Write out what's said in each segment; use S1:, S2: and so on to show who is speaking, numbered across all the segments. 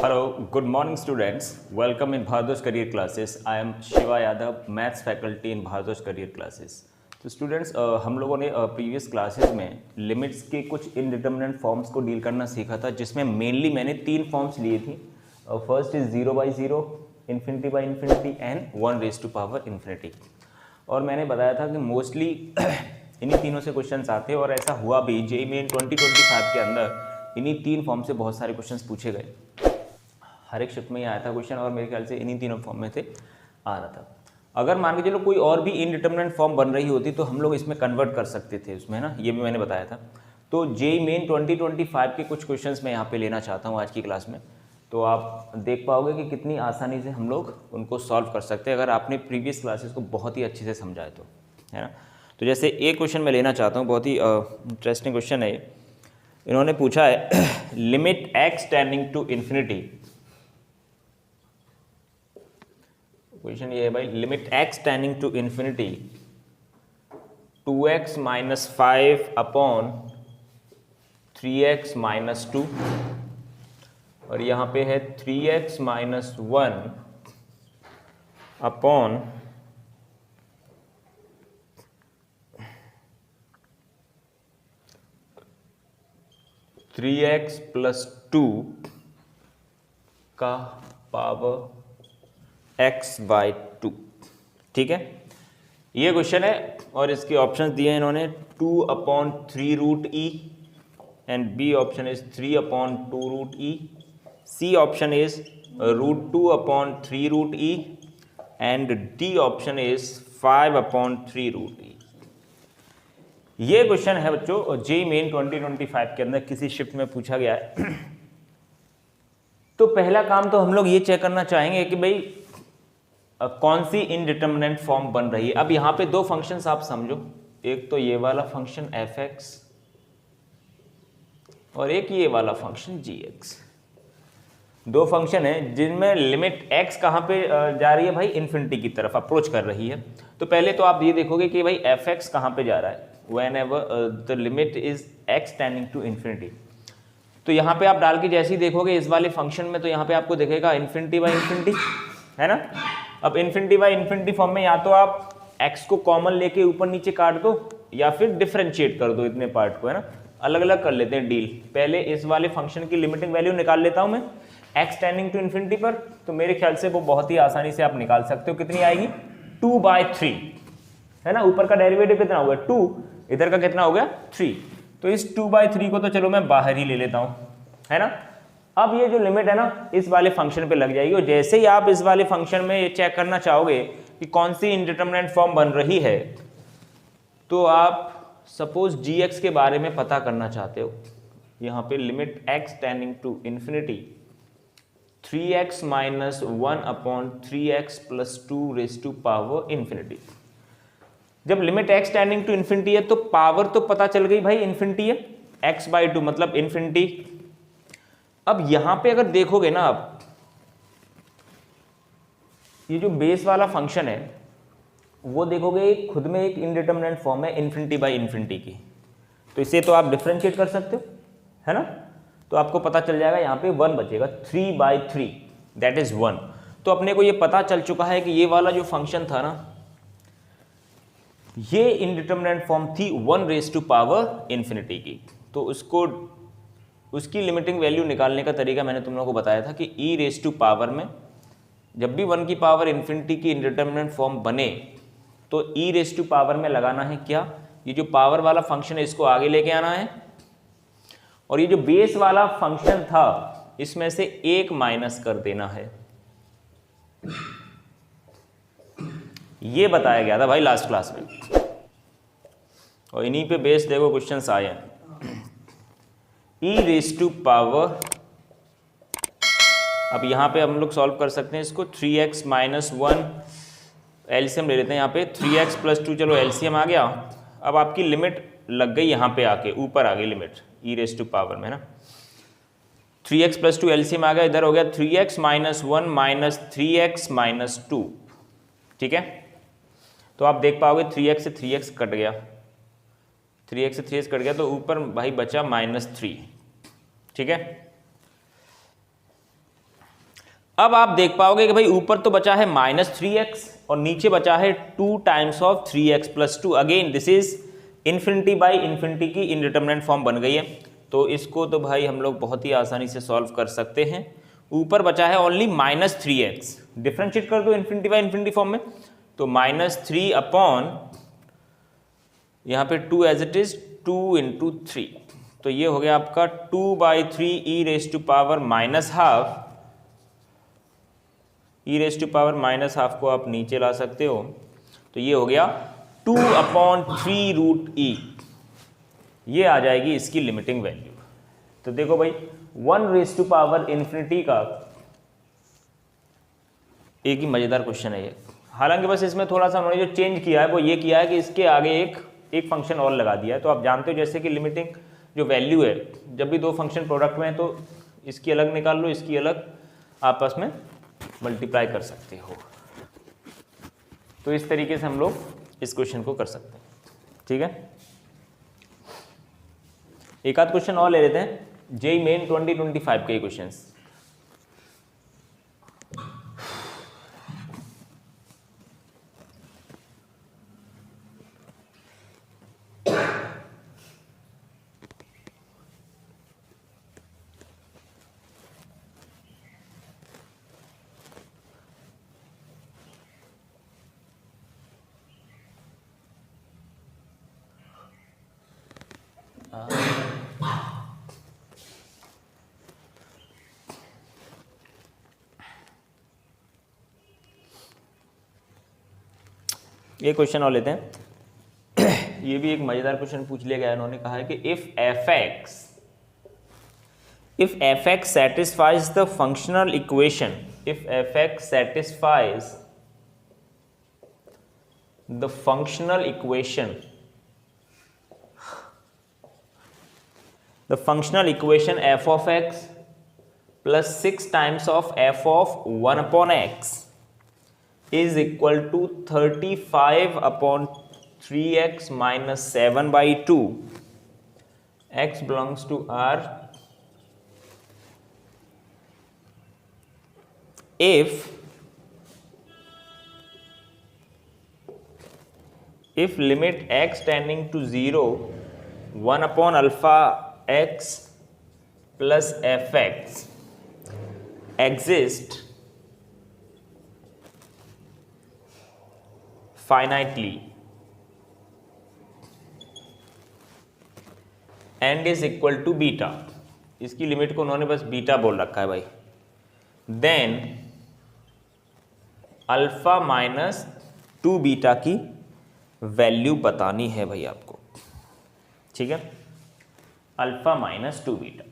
S1: Hello, good morning students. Welcome in Bhardosh Career Classes. I am Shiva Yadav, Maths faculty in Bhardosh Career Classes. तो students हम लोगों ने previous classes में limits के कुछ indeterminate forms को deal करना सीखा था, जिसमें मेनली मैंने तीन फॉर्म्स लिए थी. First is 0/0, infinity by infinity and 1⁻∞. और मैंने बताया था कि मोस्टली इन्हीं तीनों से क्वेश्चंस आते हैं और ऐसा हुआ भी. जेईई मेन 2025 के अंदर इन्हीं तीन फॉर्म से बहुत सारे क्वेश्चंस पूछे गए. हर एक शिफ्ट में ही आया था क्वेश्चन और मेरे ख्याल से इन्हीं तीनों फॉर्म में थे आ रहा था. अगर मान के चलो कोई और भी इनडिटर्मिनेंट फॉर्म बन रही होती तो हम लोग इसमें कन्वर्ट कर सकते थे उसमें, ना, ये भी मैंने बताया था. तो जेईई मेन 2025 के कुछ क्वेश्चंस मैं यहाँ पे लेना चाहता हूँ आज की क्लास में. तो आप देख पाओगे कि कितनी आसानी से हम लोग उनको सॉल्व कर सकते हैं अगर आपने प्रीवियस क्लासेस को बहुत ही अच्छे से समझा है तो, है ना. तो जैसे एक क्वेश्चन मैं लेना चाहता हूँ, बहुत ही इंटरेस्टिंग क्वेश्चन है. इन्होंने पूछा है limit x tending to infinity. Question ये है भाई, limit x tending to infinity 2x - 5 upon 3x - 2 और यहाँ पे है 3x - 1 अपॉन 3x + 2 का पावर x/2. ठीक है, ये क्वेश्चन है और इसके ऑप्शंस दिए हैं इन्होंने 2/3√e and B option is 3/2√e. C option is √2/3√e and D option is 5/3√e. ये क्वेश्चन है बच्चों जेईई मेन 2025 के अंदर किसी शिफ्ट में पूछा गया है. तो पहला काम तो हम लोग ये चेक करना चाहेंगे कि भाई कौन सी इनडिटर्मिनेंट फॉर्म बन रही है. अब यहाँ पे दो फंक्शंस आप समझो, एक तो ये वाला फंक्शन f(x) और एक ये वाला फंक्शन g(x). दो फंक्शन है जिनमें लिमिट x कहाँ पे जा रही है भाई, इन्फिनिटी की तरफ अप्रोच कर रही है. तो पहले तो आप ये देखोगे कि भाई f(x) कहाँ पे जा रहा है. whenever the limit is x tending to infinity. तो यहाँ पे आप डाल के जैसे ही देखोगे इस वाले फंक्शन में, तो यहाँ पे आपको दिखेगा इन्फिनिटी बाई इन्फिनिटी, है ना. अब इन्फिनिटी बाई इन्फिनिटी फॉर्म में या तो आप x को कॉमन लेके ऊपर नीचे काट दो या फिर डिफरेंशिएट कर दो इतने पार्ट को, है ना. अलग अलग कर लेते हैं डील. पहले इस वाले फंक्शन की लिमिटिंग वैल्यू निकाल लेता हूं मैं x टेंडिंग टू इन्फिनिटी पर. तो मेरे ख्याल से वो बहुत ही आसानी से आप निकाल सकते हो. कितनी आएगी, 2/3, है ना. ऊपर का डेरिवेटिव कितना हो गया 2, इधर का कितना हो गया 3. तो इस 2/3 को तो चलो मैं बाहर ही ले लेता हूं, है ना. अब ये जो लिमिट है ना इस वाले फंक्शन पे लग जाएगी और जैसे ही आप इस वाले फंक्शन में ये चेक करना चाहोगे कि कौन सी इनडिटर्मिनेंट फॉर्म बन रही है, तो आप सपोज gx के बारे में पता करना चाहते हो. यहाँ पे limit x tending to infinity 3x - 1 upon 3x + 2⁻∞. जब limit x tending to infinity है तो पावर तो पता चल गई भाई इन्फिनिटी है, x/2 मतलब इन्फिनिटी. अब यहां पे अगर देखोगे ना आप, ये जो बेस वाला फंक्शन है वो देखोगे खुद में एक इनडिटर्मिनेंट फॉर्म है इन्फिनिटी बाई इन्फिनिटी की. तो इसे तो आप डिफरेंशिएट कर सकते हो, है ना. तो आपको पता चल जाएगा यहाँ पे 1 बचेगा, 3/3 दैट इज 1. तो अपने को ये पता चल चुका है कि ये वाला जो फंक्शन था ना, ये इनडिटर्मिनेंट फॉर्म थी 1⁻∞ की. तो उसकी लिमिटिंग वैल्यू निकालने का तरीका मैंने तुम लोगों को बताया था कि e⁻ में जब भी 1 की पावर इन्फिनिटी की इनडिटर्मिनेंट फॉर्म बने तो e⁻ में लगाना है क्या, ये जो पावर वाला फंक्शन है इसको आगे लेके आना है और ये जो बेस वाला फंक्शन था इसमें से एक माइनस कर देना है. ये बताया गया था भाई लास्ट क्लास में और इन्हीं पे बेस देखो क्वेश्चंस आए हैं. e⁻, अब यहाँ पे हम लोग सॉल्व कर सकते हैं इसको. 3x - 1 एलसीएम ले लेते हैं यहाँ पे, 3x + 2, चलो एलसीएम आ गया. अब आपकी लिमिट लग गई यहाँ पे आके, ऊपर आ गई लिमिट e⁻ में, ना. 3x + 2 एलसीएम आ गया, इधर हो गया 3x - 1 - 3x - 2. ठीक है, तो आप देख पाओगे 3x से 3x कट गया, 3x से 3x कट गया तो ऊपर भाई बचा -3. ठीक है, अब आप देख पाओगे कि भाई ऊपर तो बचा है -3x और नीचे बचा है 2 times of 3x + 2। Again this is infinity by infinity की इनडिटरमिनेट फॉर्म बन गई है, तो इसको तो भाई हम लोग बहुत ही आसानी से सॉल्व कर सकते हैं। ऊपर बचा है ओनली -3x, डिफ्रेंशिएट कर दो इन्फिनिटी बाई इन्फिनिटी फॉर्म में, तो -3 अपॉन यहाँ पे 2 एज इट इज 2 × 3, तो ये हो गया आपका 2/3 e⁻⁻½ e⁻⁻½ को आप नीचे ला सकते हो, तो ये हो गया 2/3√e, ये आ जाएगी इसकी लिमिटिंग वैल्यू। तो देखो भाई 1⁻∞ का एक ही मज़ेदार क्वेश्चन है ये। हालांकि बस इसमें थोड़ा सा उन्होंने जो चेंज किया है वो ये किया है कि इसके आगे एक फंक्शन और लगा दिया है। तो आप जानते हो जैसे कि लिमिटिंग जो वैल्यू है, जब भी दो फंक्शन प्रोडक्ट में है तो इसकी अलग निकाल लो, इसकी अलग आपस में मल्टीप्लाई कर सकते हो। तो इस तरीके से हम लोग इस क्वेश्चन को कर सकते हैं, ठीक है। एक आध क्वेश्चन और ले लेते हैं, जेईई मेन 2025 के क्वेश्चन। ये क्वेश्चन और लेते हैं। ये भी एक मजेदार क्वेश्चन पूछ लिया गया है। उन्होंने कहा है कि if f x satisfies the functional equation, if f x satisfies the functional equation, the functional equation f of x plus 6 times of f of 1 upon x is equal to 35 upon 3x minus 7/2, x belongs to R, if limit x tending to 0 1 upon alpha x plus fx exist finitely and is equal to beta, इसकी limit को उन्होंने बस beta बोल रखा है भाई, then alpha minus 2 beta की value बतानी है भाई आपको, ठीक है। अल्फा माइनस 2 बीटा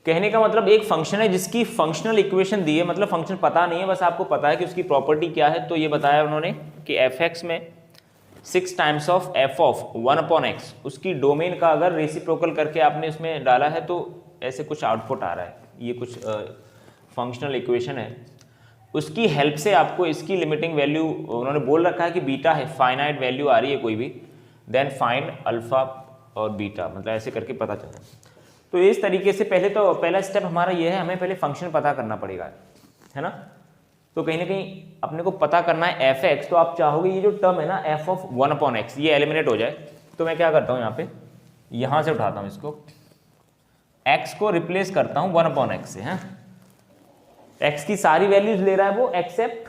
S1: कहने का मतलब एक फंक्शन है जिसकी फंक्शनल इक्वेशन दी है, मतलब फंक्शन पता नहीं है, बस आपको पता है कि उसकी प्रॉपर्टी क्या है। तो ये बताया उन्होंने कि एफ एक्स में 6 times of F of 1 upon x, उसकी डोमेन का अगर रेसिप्रोकल करके आपने उसमें डाला है तो ऐसे कुछ आउटपुट आ रहा है। ये कुछ फंक्शनल इक्वेशन है, उसकी हेल्प से आपको इसकी लिमिटिंग वैल्यू उन्होंने बोल रखा है कि बीटा है, फाइनाइट वैल्यू आ रही है कोई भी, देन फाइंड अल्फा और बीटा, मतलब ऐसे करके पता चला। तो इस तरीके से पहला स्टेप हमारा ये है, हमें पहले फंक्शन पता करना पड़ेगा, है ना। तो कहीं ना कहीं अपने को पता करना है एफ एक्स, तो आप चाहोगे ये जो टर्म है ना एफ ऑफ 1 अपॉन एक्स, ये एलिमिनेट हो जाए। तो मैं क्या करता हूँ, यहाँ पे यहाँ से उठाता हूँ इसको, एक्स को रिप्लेस करता हूँ 1 अपॉन एक्स से, है। एक्स की सारी वैल्यूज ले रहा है वो except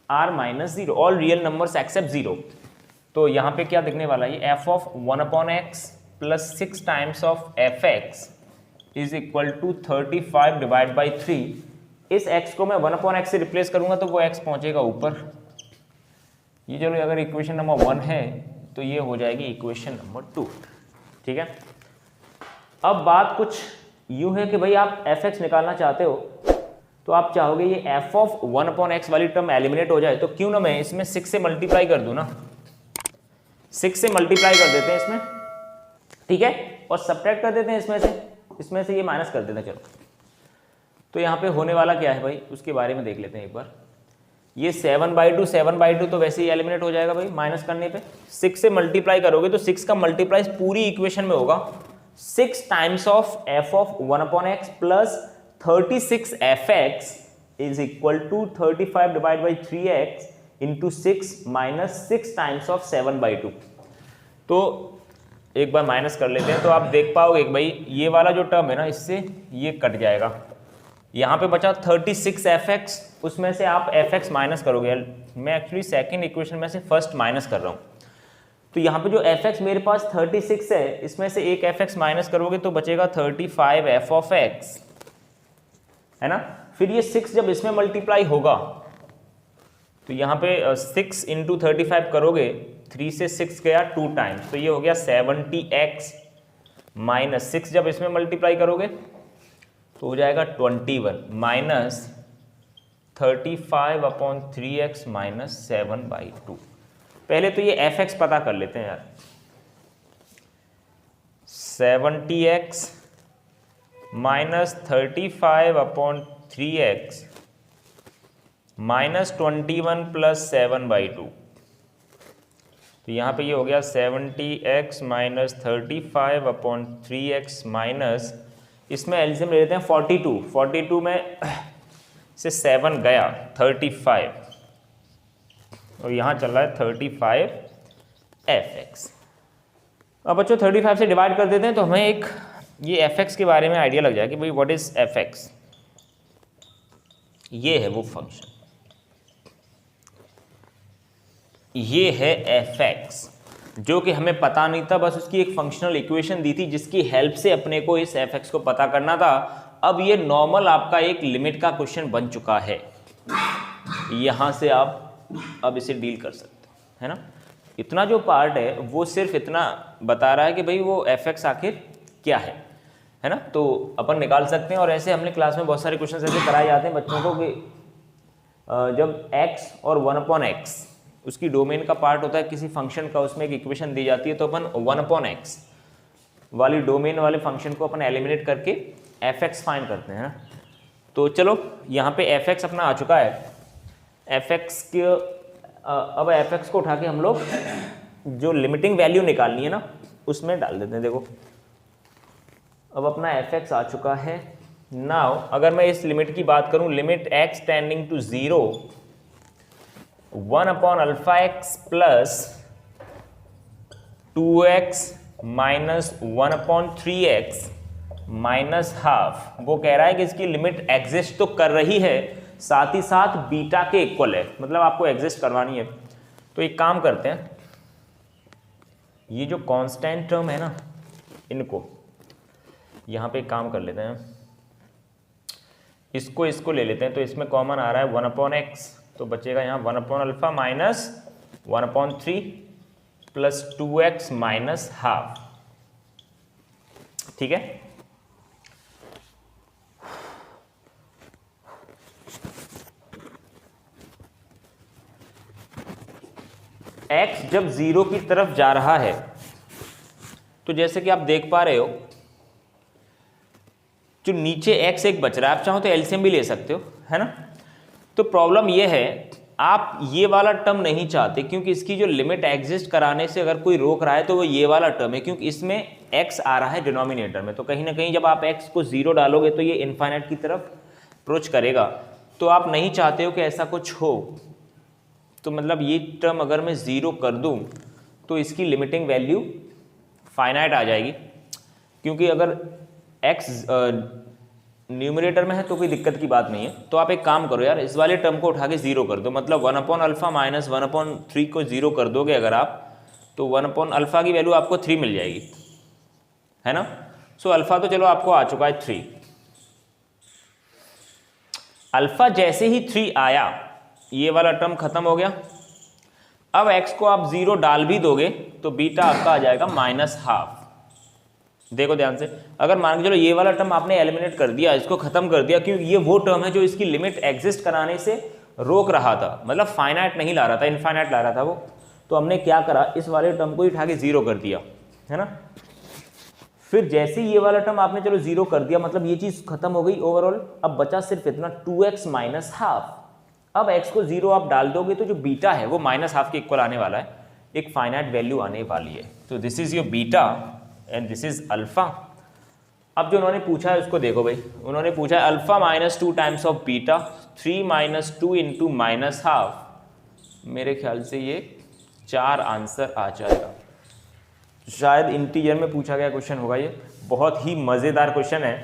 S1: R minus 0, all real numbers except 0। तो यहाँ पे क्या दिखने वाला है, F of 1 upon x plus 6 times of F x is equal to 35 divide by 3। इस x को मैं 1 अपॉन एक्स से रिप्लेस करूंगा तो वो x पहुंचेगा ऊपर। ये चलो अगर इक्वेशन नंबर 1 है तो ये हो जाएगी इक्वेशन नंबर 2, ठीक है। अब बात कुछ यूं है कि भाई आप fx निकालना चाहते हो तो आप चाहोगे ये f ऑफ 1 अपॉन एक्स वाली टर्म एलिमिनेट हो जाए, तो क्यों ना मैं इसमें 6 से मल्टीप्लाई कर दूं ना, 6 से मल्टीप्लाई कर देते हैं इसमें, ठीक है, और सब्ट्रैक्ट कर देते हैं इसमें से ये माइनस कर देते हैं। चलो तो यहाँ पे होने वाला क्या है भाई, उसके बारे में देख लेते हैं एक बार। ये 7/2 तो वैसे ही एलिमिनेट हो जाएगा भाई माइनस करने पे। 6 से मल्टीप्लाई करोगे तो 6 का मल्टीप्लाई पूरी इक्वेशन में होगा, 6 times of F of 1/x plus 36 fx is equal to 35 divide by 3x into 6 minus 6 times of 7/2। तो एक बार माइनस कर लेते हैं तो आप देख पाओगे कि भाई ये वाला जो टर्म है ना, इससे ये कट जाएगा। यहाँ पे बचा 36 fx, उसमें से आप fx माइनस करोगे। मैं एक्चुअली सेकंड इक्वेशन में से फर्स्ट माइनस कर रहा हूँ। तो यहाँ पे जो fx मेरे पास 36 है, इसमें से एक fx माइनस करोगे तो बचेगा 35 f ऑफ x, है ना। फिर ये 6 जब इसमें मल्टीप्लाई होगा तो यहाँ पे 6 इंटू 35 करोगे, 3 से 6 गया 2 टाइम्स, तो ये हो गया 70x माइनस 6 जब इसमें मल्टीप्लाई करोगे तो हो जाएगा 21 माइनस 35/3x माइनस 7/2। पहले तो ये fx पता कर लेते हैं यार। 70x minus 35/3x minus 21 plus 7/2। तो यहाँ पे ये हो गया 70x माइनस 35/3x माइनस, इसमें एलसीएम ले लेते हैं 42 में से 7 गया 35, और यहाँ चल रहा है 35 fx। अब बच्चों 35 से डिवाइड कर देते हैं तो हमें एक ये fx के बारे में आइडिया लग जाए कि भाई व्हाट इज fx। ये है वो फंक्शन, ये है fx, जो कि हमें पता नहीं था, बस उसकी एक फंक्शनल इक्वेशन दी थी जिसकी हेल्प से अपने को इस fx को पता करना था। अब ये नॉर्मल आपका एक लिमिट का क्वेश्चन बन चुका है, यहाँ से आप अब इसे डील कर सकते हैं, है ना। इतना जो पार्ट है वो सिर्फ इतना बता रहा है कि भाई वो fx आखिर क्या है ना। तो अपन निकाल सकते हैं, और ऐसे हमने क्लास में बहुत सारे क्वेश्चन ऐसे कराए जाते हैं बच्चों को कि जब x और 1/x उसकी डोमेन का पार्ट होता है किसी फंक्शन का, उसमें एक इक्वेशन दी जाती है, तो अपन 1/x वाली डोमेन वाले फंक्शन को अपन एलिमिनेट करके fx फाइंड करते हैं ना। तो चलो यहाँ पे fx अपना आ चुका है। fx के अब fx को उठा के हम लोग जो लिमिटिंग वैल्यू निकालनी है ना उसमें डाल देते हैं। देखो अब अपना fx आ चुका है। नाउ अगर मैं इस लिमिट की बात करूं, limit x tending to 0 1/αx plus 2x minus 1/3x minus half, वो कह रहा है कि इसकी लिमिट एग्जिस्ट तो कर रही है, साथ ही साथ बीटा के इक्वल है, मतलब आपको एग्जिस्ट करवानी है। तो एक काम करते हैं, ये जो कांस्टेंट टर्म है ना, इनको यहाँ पे एक काम कर लेते हैं, इसको ले लेते हैं। तो इसमें कॉमन आ रहा है 1/x, तो बचेगा यहाँ 1/α minus 1/3 plus 2x minus half, ठीक है। x जब 0 की तरफ जा रहा है तो जैसे कि आप देख पा रहे हो जो नीचे x एक बच रहा है, आप चाहो तो एलसीएम भी ले सकते हो, है ना। तो प्रॉब्लम ये है आप ये वाला टर्म नहीं चाहते, क्योंकि इसकी जो लिमिट एग्जिस्ट कराने से अगर कोई रोक रहा है तो वो ये वाला टर्म है, क्योंकि इसमें x आ रहा है डिनोमिनेटर में। तो कहीं ना कहीं जब आप x को 0 डालोगे तो ये इनफाइनाइट की तरफ अप्रोच करेगा, तो आप नहीं चाहते हो कि ऐसा कुछ हो। तो मतलब ये टर्म अगर मैं 0 कर दूं तो इसकी लिमिटिंग वैल्यू फाइनाइट आ जाएगी, क्योंकि अगर x न्यूमरेटर में है तो कोई दिक्कत की बात नहीं है। तो आप एक काम करो यार, इस वाले टर्म को उठा के 0 कर दो, मतलब 1/α माइनस 1/3 को 0 कर दोगे अगर आप, तो 1/α की वैल्यू आपको 3 मिल जाएगी, है ना। सो अल्फा तो चलो आपको आ चुका है 3। अल्फा जैसे ही 3 आया ये वाला टर्म खत्म हो गया। अब x को आप 0 डाल भी दोगे तो बीटा आपका आ जाएगा -12। देखो ध्यान से, अगर मान के चलो ये वाला टर्म आपने एलिमिनेट कर दिया, इसको खत्म कर दिया, क्योंकि ये वो टर्म है जो इसकी लिमिट एग्जिस्ट कराने से रोक रहा था, मतलब फाइनाइट नहीं ला रहा था, इनफाइनाइट ला रहा था वो। तो हमने क्या करा, इस वाले टर्म को ही उठा के 0 कर दिया, है ना। फिर जैसे ही ये वाला टर्म आपने चलो 0 कर दिया, मतलब ये चीज खत्म हो गई ओवरऑल। अब बचा सिर्फ इतना 2x माइनस हाफ। अब x को 0 आप डाल दोगे तो जो बीटा है वो -12 के इक्वल आने वाला है, एक फाइनाइट वैल्यू आने वाली है। तो this is your beta and this is alpha. अब जो उन्होंने पूछा है उसको देखो भाई, उन्होंने पूछा है alpha minus 2 times of beta 3 minus 2 into minus half. मेरे ख्याल से ये 4 आंसर आ जाएगा। शायद इंटीजर में पूछा गया क्वेश्चन होगा ये, बहुत ही मज़ेदार क्वेश्चन है।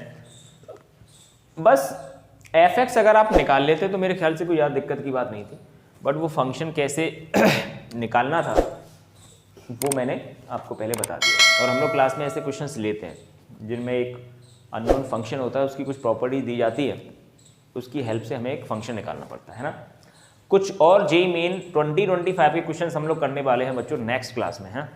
S1: बस एफ एक्स अगर आप निकाल लेते तो मेरे ख्याल से कोई ज़्यादा दिक्कत की बात नहीं थी, बट वो फंक्शन कैसे निकालना था वो मैंने आपको पहले बता दिया। और हम लोग क्लास में ऐसे क्वेश्चंस लेते हैं जिनमें एक अननोन फंक्शन होता है, उसकी कुछ प्रॉपर्टीज दी जाती है, उसकी हेल्प से हमें एक फंक्शन निकालना पड़ता है ना। कुछ और जेईई मेन 2025 के क्वेश्चंस हम लोग करने वाले हैं बच्चों नेक्स्ट क्लास में, हैं।